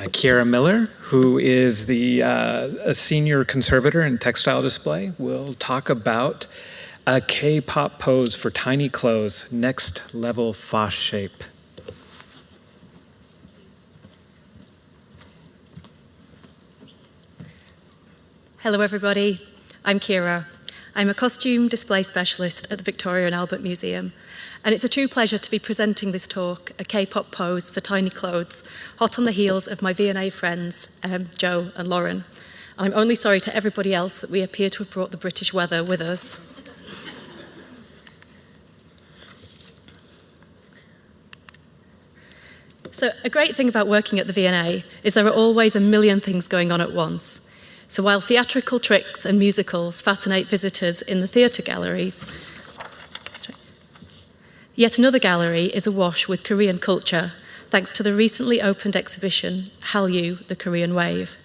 Keira Miller, who is a senior conservator in Textile Display, will talk about a K-pop pose for tiny clothes, next level Fosshape. Hello everybody, I'm Keira. I'm a costume display specialist at the Victoria and Albert Museum, and it's a true pleasure to be presenting this talk, a K-pop pose for tiny clothes, hot on the heels of my V&A friends, Joe and Lauren. And I'm only sorry to everybody else that we appear to have brought the British weather with us. So a great thing about working at the V&A is there are always a million things going on at once. So while theatrical tricks and musicals fascinate visitors in the theatre galleries, yet another gallery is awash with Korean culture, thanks to the recently opened exhibition, Hallyu, the Korean Wave.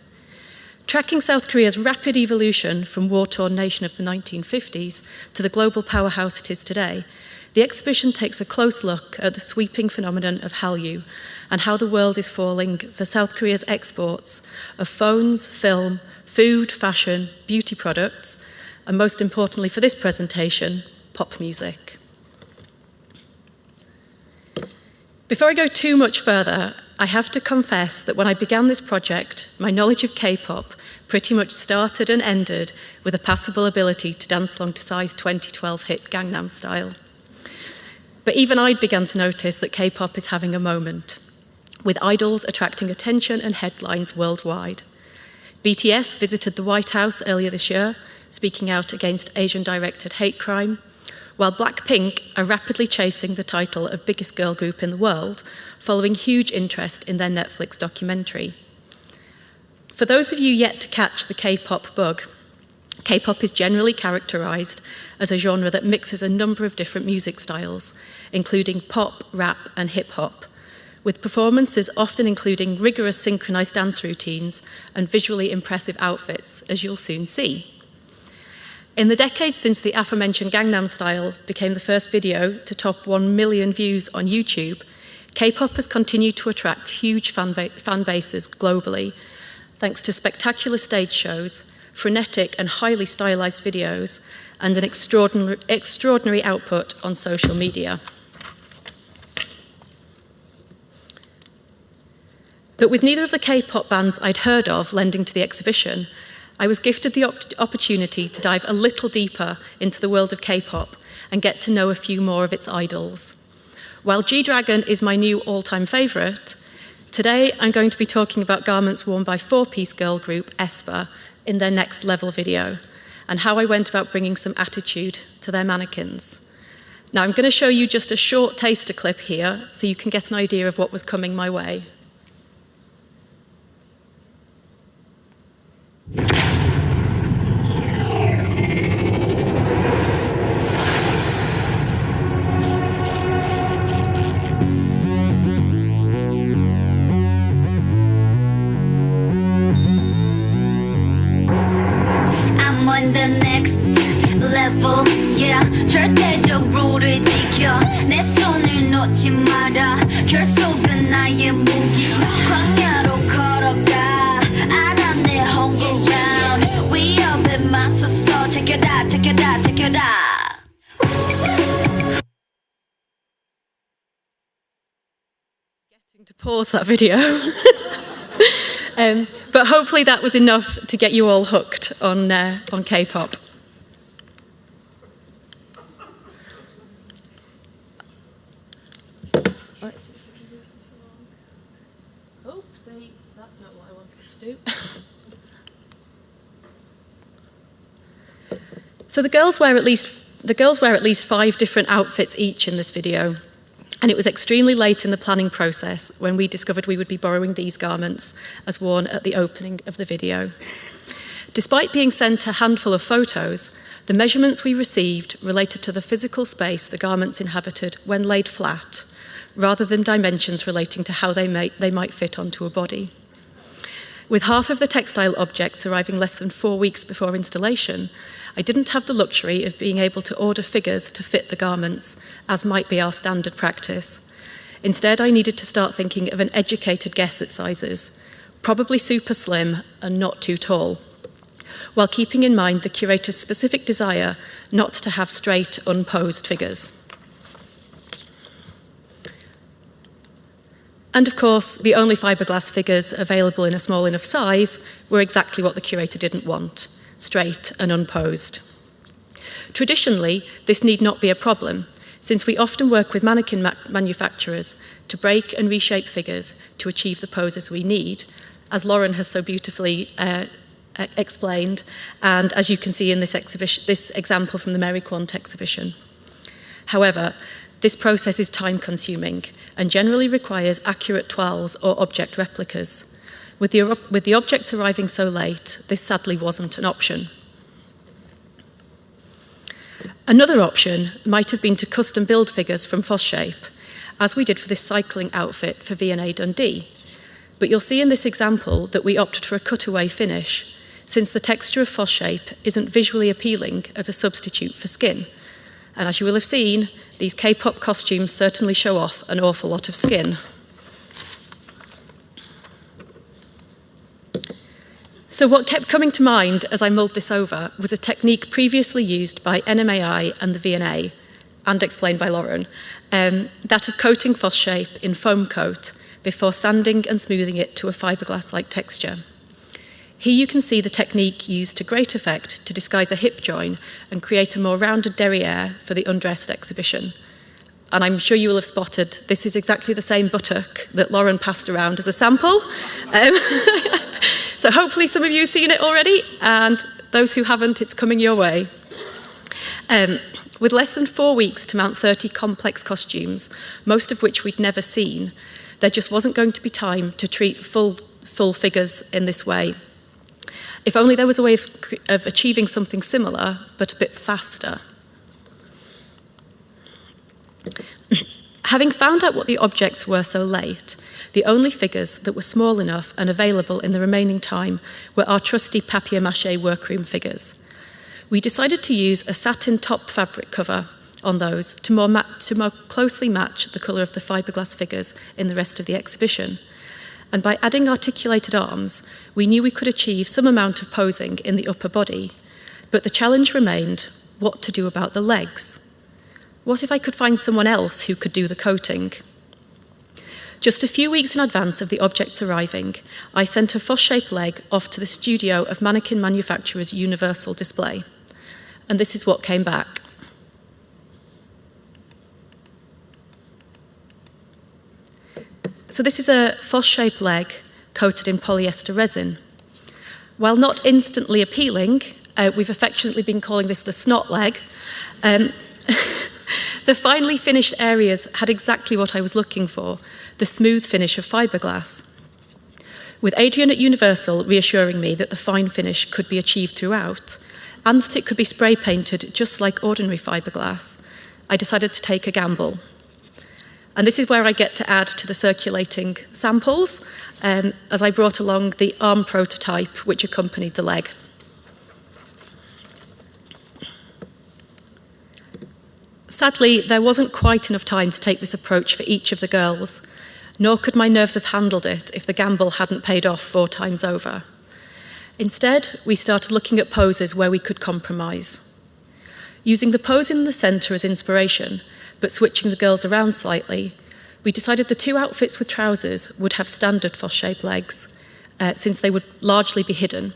Tracking South Korea's rapid evolution from war-torn nation of the 1950s to the global powerhouse it is today, the exhibition takes a close look at the sweeping phenomenon of Hallyu and how the world is falling for South Korea's exports of phones, film, food, fashion, beauty products, and most importantly for this presentation, pop music. Before I go too much further, I have to confess that when I began this project, my knowledge of K-pop pretty much started and ended with a passable ability to dance along to Psy's 2012 hit Gangnam Style. But even I'd begun to notice that K-pop is having a moment, with idols attracting attention and headlines worldwide. BTS visited the White House earlier this year, speaking out against Asian-directed hate crime, while Blackpink are rapidly chasing the title of biggest girl group in the world, following huge interest in their Netflix documentary. For those of you yet to catch the K-pop bug, K-pop is generally characterized as a genre that mixes a number of different music styles, including pop, rap, and hip-hop, with performances often including rigorous synchronized dance routines and visually impressive outfits, as you'll soon see. In the decades since the aforementioned Gangnam Style became the first video to top 1 million views on YouTube, K-pop has continued to attract huge fan bases globally, thanks to spectacular stage shows, frenetic and highly stylized videos, and an extraordinary output on social media. But with neither of the K-pop bands I'd heard of lending to the exhibition, I was gifted the opportunity to dive a little deeper into the world of K-pop and get to know a few more of its idols. While G-Dragon is my new all-time favourite, today I'm going to be talking about garments worn by four-piece girl group aespa in their Next Level video, and how I went about bringing some attitude to their mannequins. Now I'm going to show you just a short taster clip here so you can get an idea of what was coming my way. I'm on the next level, yeah. 절대적으로를 지켜 내 손을 놓지 마라. 결속은 나의 무기. 광야로 걸어가 알아 내 home ground. 위협에 맞서서 제껴라 제껴라 제껴라. Getting to pause that video. But hopefully that was enough to get you all hooked on K-pop. Let's see if we can move this along. Oopsie, that's not what I wanted to do. So the girls wear at least 5 different outfits each in this video. And it was extremely late in the planning process when we discovered we would be borrowing these garments as worn at the opening of the video. Despite being sent a handful of photos, the measurements we received related to the physical space the garments inhabited when laid flat, rather than dimensions relating to how they might fit onto a body. With half of the textile objects arriving less than 4 weeks before installation, I didn't have the luxury of being able to order figures to fit the garments, as might be our standard practice. Instead, I needed to start thinking of an educated guess at sizes, probably super slim and not too tall, while keeping in mind the curator's specific desire not to have straight, unposed figures. And of course, the only fiberglass figures available in a small enough size were exactly what the curator didn't want, straight and unposed. Traditionally, this need not be a problem, since we often work with mannequin manufacturers to break and reshape figures to achieve the poses we need, as Lauren has so beautifully explained, and as you can see in this example from the Mary Quant exhibition. However, this process is time-consuming and generally requires accurate toiles or object replicas. With the objects arriving so late, this sadly wasn't an option. Another option might have been to custom build figures from Fosshape, as we did for this cycling outfit for V&A Dundee. But you'll see in this example that we opted for a cutaway finish, since the texture of Fosshape isn't visually appealing as a substitute for skin. And as you will have seen, these K-pop costumes certainly show off an awful lot of skin. So what kept coming to mind as I mulled this over was a technique previously used by NMAI and the V&A, and explained by Lauren, that of coating Fosshape in foam coat before sanding and smoothing it to a fiberglass-like texture. Here you can see the technique used to great effect to disguise a hip join and create a more rounded derriere for the undressed exhibition. And I'm sure you will have spotted this is exactly the same buttock that Lauren passed around as a sample. So hopefully some of you have seen it already, and those who haven't, it's coming your way. With less than 4 weeks to mount 30 complex costumes, most of which we'd never seen, there just wasn't going to be time to treat full figures in this way. If only there was a way of achieving something similar, but a bit faster. Having found out what the objects were so late, the only figures that were small enough and available in the remaining time were our trusty papier-mâché workroom figures. We decided to use a satin top fabric cover on those to more closely match the colour of the fiberglass figures in the rest of the exhibition. And by adding articulated arms, we knew we could achieve some amount of posing in the upper body, but the challenge remained what to do about the legs. What if I could find someone else who could do the coating? Just a few weeks in advance of the objects arriving, I sent a Fosshape leg off to the studio of mannequin manufacturers Universal Display. And this is what came back. So this is a Fosshape leg coated in polyester resin. While not instantly appealing, we've affectionately been calling this the snot leg, the finely finished areas had exactly what I was looking for, the smooth finish of fiberglass. With Adrian at Universal reassuring me that the fine finish could be achieved throughout, and that it could be spray painted just like ordinary fiberglass, I decided to take a gamble. And this is where I get to add to the circulating samples, as I brought along the arm prototype which accompanied the leg. Sadly, there wasn't quite enough time to take this approach for each of the girls, nor could my nerves have handled it if the gamble hadn't paid off 4 times over. Instead, we started looking at poses where we could compromise. Using the pose in the centre as inspiration, but switching the girls around slightly, we decided the 2 outfits with trousers would have standard Fosshape legs, since they would largely be hidden,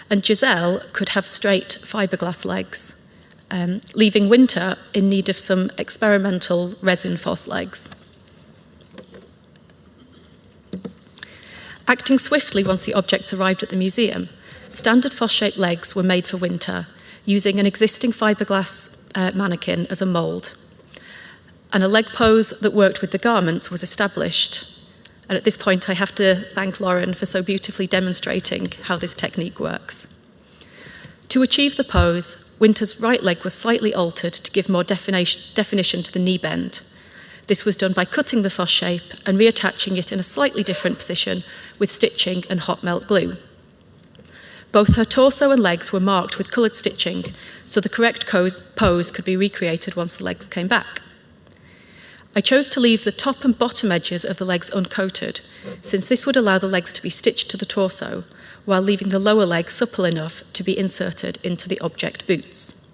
and Giselle could have straight fiberglass legs, leaving Winter in need of some experimental resin Foss legs. Acting swiftly once the objects arrived at the museum, standard Fosshape legs were made for Winter, using an existing fiberglass mannequin as a mould. And a leg pose that worked with the garments was established. And at this point, I have to thank Lauren for so beautifully demonstrating how this technique works. To achieve the pose, Winter's right leg was slightly altered to give more definition to the knee bend. This was done by cutting the Fosshape and reattaching it in a slightly different position with stitching and hot melt glue. Both her torso and legs were marked with coloured stitching, so the correct pose could be recreated once the legs came back. I chose to leave the top and bottom edges of the legs uncoated, since this would allow the legs to be stitched to the torso, while leaving the lower leg supple enough to be inserted into the object boots.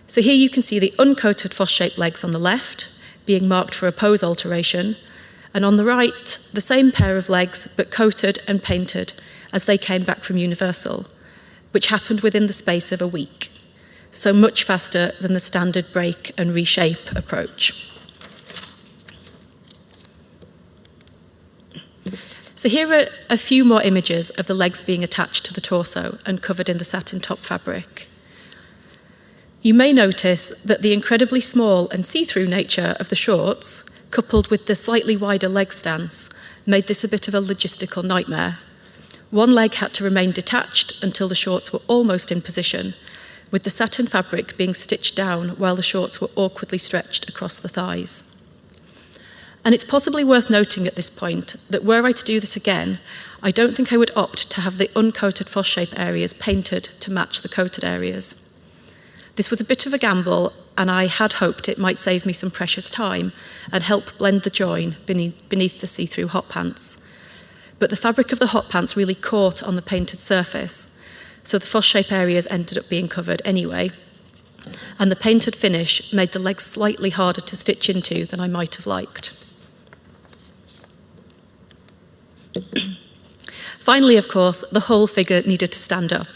So here you can see the uncoated Fosshape legs on the left, being marked for a pose alteration, and on the right, the same pair of legs, but coated and painted as they came back from Universal, which happened within the space of a week, so much faster than the standard break and reshape approach. So here are a few more images of the legs being attached to the torso and covered in the satin top fabric. You may notice that the incredibly small and see-through nature of the shorts, coupled with the slightly wider leg stance, made this a bit of a logistical nightmare. One leg had to remain detached until the shorts were almost in position, with the satin fabric being stitched down while the shorts were awkwardly stretched across the thighs. And it's possibly worth noting at this point that were I to do this again, I don't think I would opt to have the uncoated Fosshape areas painted to match the coated areas. This was a bit of a gamble, and I had hoped it might save me some precious time and help blend the join beneath the see-through hot pants. But the fabric of the hot pants really caught on the painted surface, so the Fosshape areas ended up being covered anyway, and the painted finish made the legs slightly harder to stitch into than I might have liked. Finally, of course, the whole figure needed to stand up.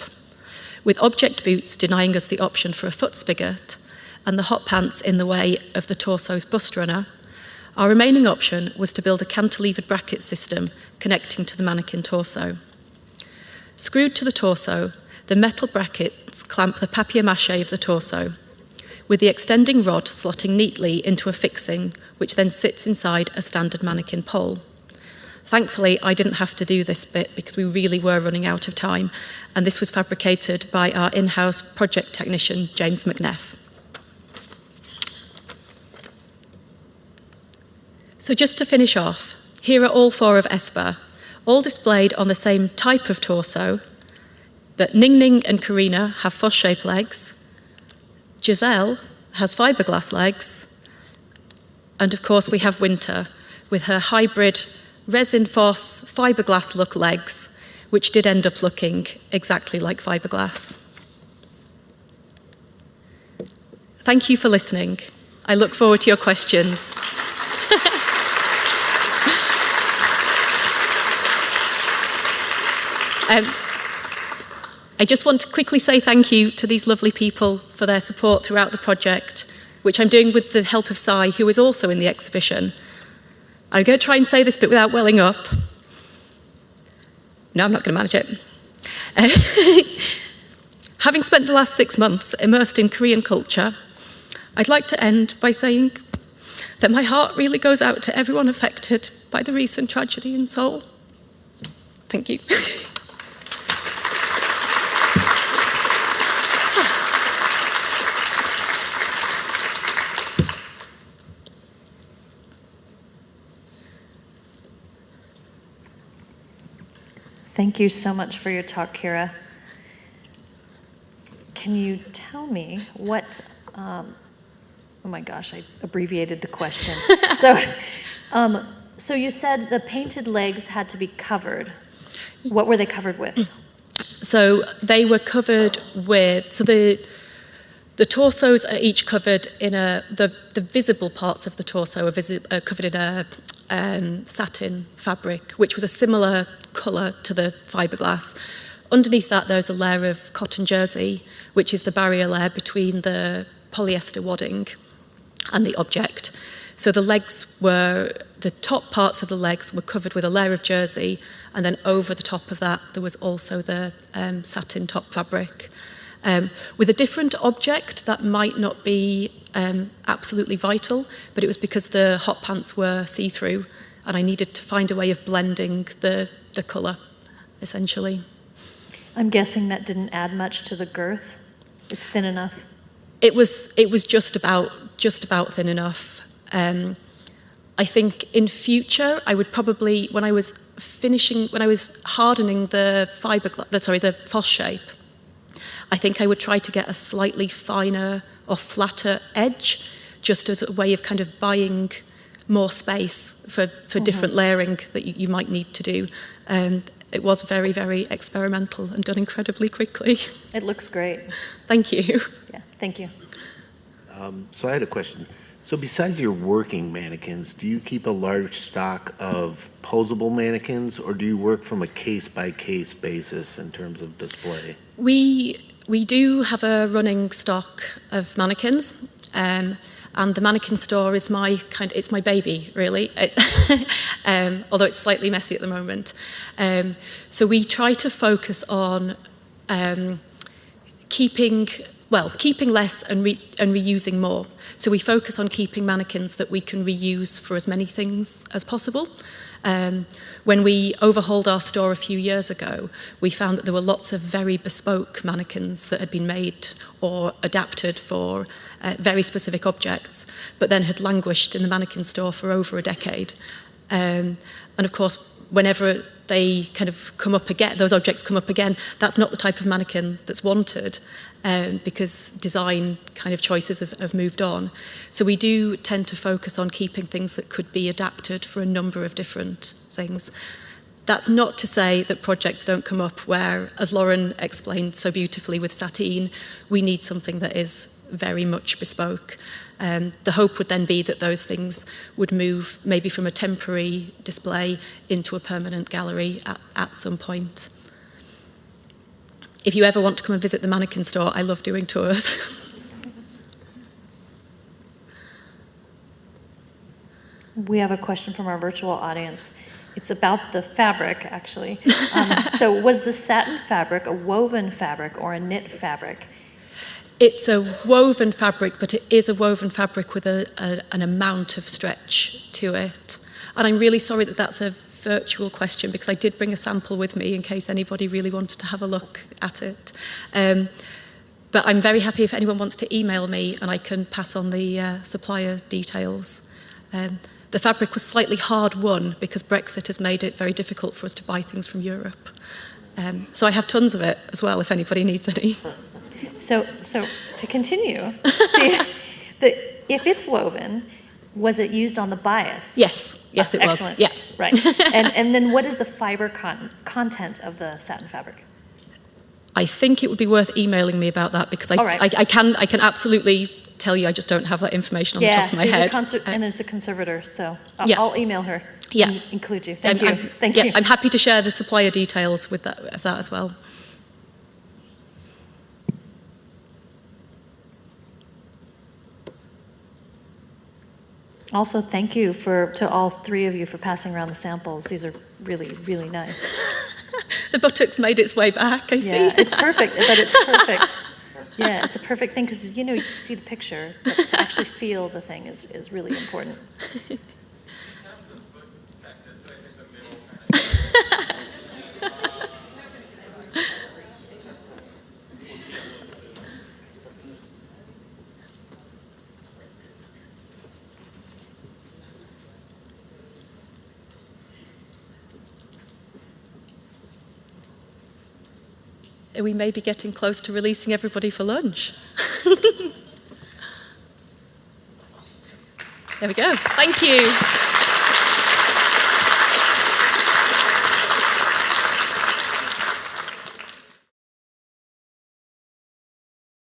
With object boots denying us the option for a foot spigot and the hot pants in the way of the torso's bust runner, our remaining option was to build a cantilevered bracket system connecting to the mannequin torso. Screwed to the torso, the metal brackets clamp the papier-mâché of the torso, with the extending rod slotting neatly into a fixing, which then sits inside a standard mannequin pole. Thankfully, I didn't have to do this bit because we really were running out of time, and this was fabricated by our in-house project technician, James McNeff. So just to finish off, here are all four of Esper, all displayed on the same type of torso, but Ning Ning and Karina have Fosshape legs, Giselle has fiberglass legs, and of course we have Winter with her hybrid resin Foss fiberglass look legs, which did end up looking exactly like fiberglass. Thank you for listening. I look forward to your questions. I just want to quickly say thank you to these lovely people for their support throughout the project, which I'm doing with the help of Sai, who is also in the exhibition. I'm going to try and say this bit without welling up. No, I'm not going to manage it. Having spent the last 6 months immersed in Korean culture, I'd like to end by saying that my heart really goes out to everyone affected by the recent tragedy in Seoul. Thank you. Thank you so much for your talk, Keira. Can you tell me what, oh my gosh, I abbreviated the question. So you said the painted legs had to be covered. What were they covered with? So they were covered with, so the torsos are each covered in the visible parts of the torso are covered in a satin fabric, which was a similar colour to the fiberglass. Underneath that, there's a layer of cotton jersey, which is the barrier layer between the polyester wadding and the object. So the top parts of the legs were covered with a layer of jersey, and then over the top of that, there was also the satin top fabric. With a different object, that might not be absolutely vital, but it was because the hot pants were see-through, and I needed to find a way of blending the colour, essentially. I'm guessing that didn't add much to the girth. It's thin enough. It was just about thin enough. I think in future, I would probably, when I was hardening the Fosshape, I think I would try to get a slightly finer or flatter edge, just as a way of kind of buying more space for different layering that you might need to do. It was very, very experimental and done incredibly quickly. It looks great. Thank you. Yeah, thank you. So I had a question. So besides your working mannequins, do you keep a large stock of posable mannequins, or do you work from a case-by-case basis in terms of display? We do have a running stock of mannequins, and the mannequin store is it's my baby, really, although it's slightly messy at the moment. So we try to focus on keeping less and reusing more. So we focus on keeping mannequins that we can reuse for as many things as possible. When we overhauled our store a few years ago, we found that there were lots of very bespoke mannequins that had been made or adapted for very specific objects, but then had languished in the mannequin store for over a decade. And of course, whenever they kind of come up again, those objects come up again, that's not the type of mannequin that's wanted, because design kind of choices have moved on. So we do tend to focus on keeping things that could be adapted for a number of different things. That's not to say that projects don't come up where, as Lauren explained so beautifully with sateen, we need something that is very much bespoke. The hope would then be that those things would move maybe from a temporary display into a permanent gallery at some point. If you ever want to come and visit the mannequin store, I love doing tours. We have a question from our virtual audience. It's about the fabric, actually. So was the satin fabric a woven fabric or a knit fabric? It's a woven fabric, but it is a woven fabric with an amount of stretch to it. And I'm really sorry that that's a virtual question, because I did bring a sample with me in case anybody really wanted to have a look at it. But I'm very happy if anyone wants to email me and I can pass on the supplier details. The fabric was slightly hard won because Brexit has made it very difficult for us to buy things from Europe. So I have tons of it as well if anybody needs any. So to continue, if it's woven, was it used on the bias? Yes, it excellent. was. Yeah, right. And then what is the fiber content of the satin fabric? I think it would be worth emailing me about that, because I can absolutely tell you. I just don't have that information on the top of my head. And it's a conservator, so I'll email her. Yeah, and include you. Thank you. Thank you. I'm happy to share the supplier details of that as well. Also, thank you to all three of you for passing around the samples. These are really, really nice. The buttock's made its way back, I see. Yeah, it's perfect, but it's perfect. Yeah, it's a perfect thing, because, you see the picture, but to actually feel the thing is really important. We may be getting close to releasing everybody for lunch. There we go. Thank you.